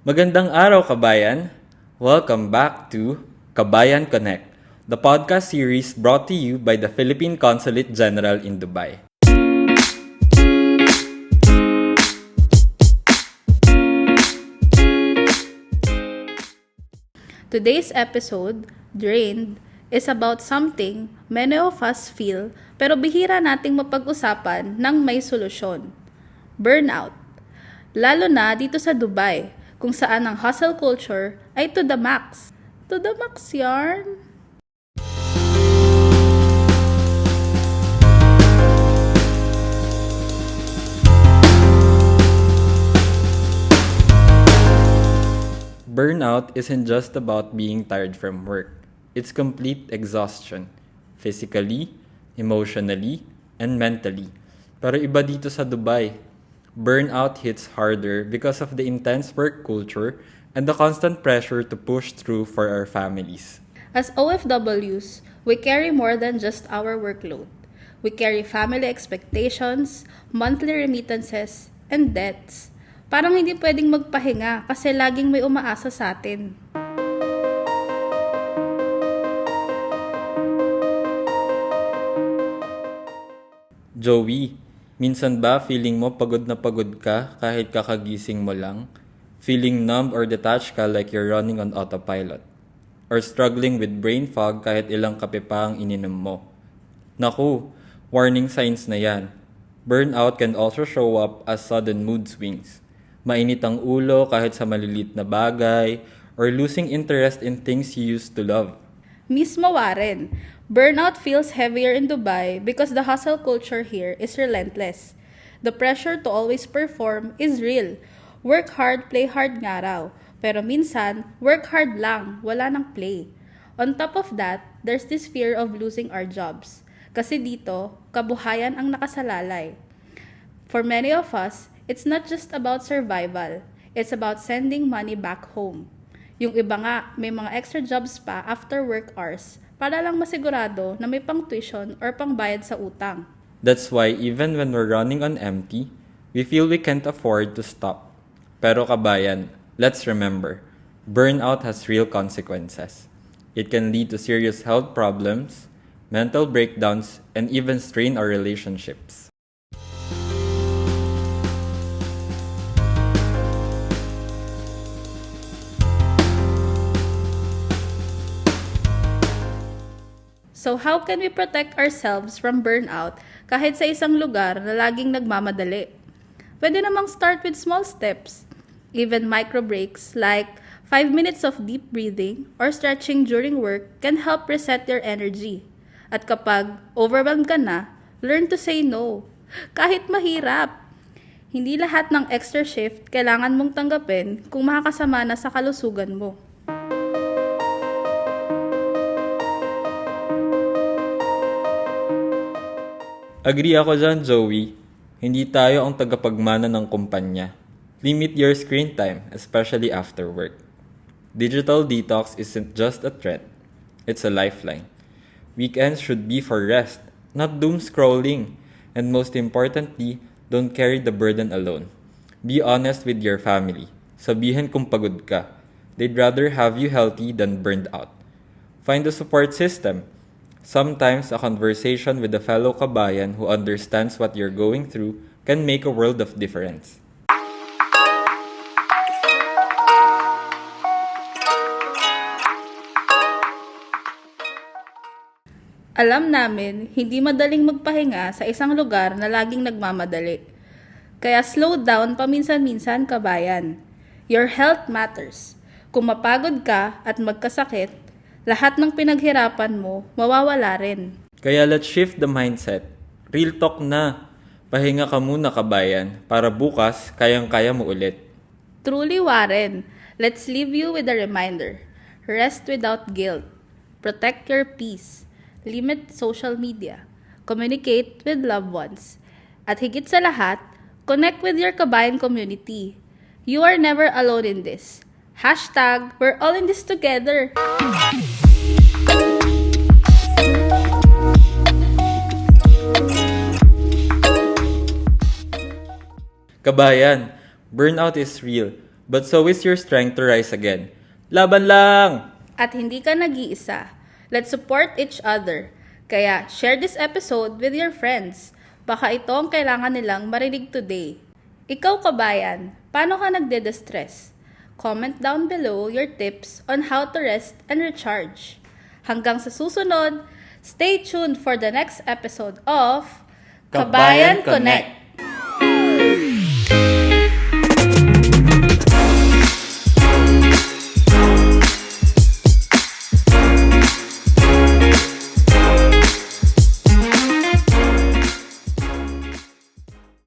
Magandang araw, kabayan! Welcome back to Kabayan Connect, the podcast series brought to you by the Philippine Consulate General in Dubai. Today's episode, Drained, is about something many of us feel pero bihira nating mapag-usapan ng may solusyon. Burnout. Lalo na dito sa Dubai, kung saan ang hustle culture ay to the max. To the max yarn! Burnout isn't just about being tired from work. It's complete exhaustion, physically, emotionally, and mentally. Pero iba dito sa Dubai. Burnout hits harder because of the intense work culture and the constant pressure to push through for our families. As OFWs, we carry more than just our workload. We carry family expectations, monthly remittances, and debts. Parang hindi pwedeng magpahinga kasi laging may umaasa sa atin. Joey, minsan ba feeling mo pagod na pagod ka kahit kakagising mo lang? Feeling numb or detached ka like you're running on autopilot? Or struggling with brain fog kahit ilang kape pa ang ininom mo? Naku, warning signs na yan. Burnout can also show up as sudden mood swings. Mainit ang ulo kahit sa malilit na bagay, or losing interest in things you used to love. Mismo Warren, burnout feels heavier in Dubai because the hustle culture here is relentless. The pressure to always perform is real. Work hard, play hard nga raw. Pero minsan, work hard lang, wala nang play. On top of that, there's this fear of losing our jobs. Kasi dito, kabuhayan ang nakasalalay. For many of us, it's not just about survival. It's about sending money back home. Yung iba nga, may mga extra jobs pa after work hours para lang masigurado na may pang tuition or pang bayad sa utang. That's why even when we're running on empty, we feel we can't afford to stop. Pero kabayan, let's remember, burnout has real consequences. It can lead to serious health problems, mental breakdowns, and even strain our relationships. So how can we protect ourselves from burnout kahit sa isang lugar na laging nagmamadali? Pwede namang start with small steps. Even micro breaks like 5 minutes of deep breathing or stretching during work can help reset your energy. At kapag overwhelmed ka na, learn to say no. Kahit mahirap. Hindi lahat ng extra shift kailangan mong tanggapin kung makakasama na sa kalusugan mo. Agree ako dyan, Joey. Hindi tayo ang tagapagmana ng kumpanya. Limit your screen time, especially after work. Digital detox isn't just a trend. It's a lifeline. Weekends should be for rest, not doom scrolling. And most importantly, don't carry the burden alone. Be honest with your family. Sabihin kung pagod ka. They'd rather have you healthy than burned out. Find a support system. Sometimes a conversation with a fellow kabayan who understands what you're going through can make a world of difference. Alam namin, hindi madaling magpahinga sa isang lugar na laging nagmamadali. Kaya slow down paminsan-minsan, kabayan. Your health matters. Kung mapagod ka at magkasakit, lahat ng pinaghirapan mo mawawala rin. Kaya let's shift the mindset. Real talk na. Pahinga ka muna, kabayan, para bukas kayang-kaya mo ulit. Truly, Warren, let's leave you with a reminder. Rest without guilt. Protect your peace. Limit social media. Communicate with loved ones. At higit sa lahat, connect with your kabayan community. You are never alone in this. Hashtag, we're all in this together. Kabayan, burnout is real, But so is your strength to rise again. Laban lang! At hindi ka nag-iisa. Let's support each other. Kaya, share this episode with your friends. Baka ito ang kailangan nilang marinig today. Ikaw kabayan, paano ka nagde-distress? Comment down below your tips on how to rest and recharge. Hanggang sa susunod, stay tuned for the next episode of Kabayan Connect!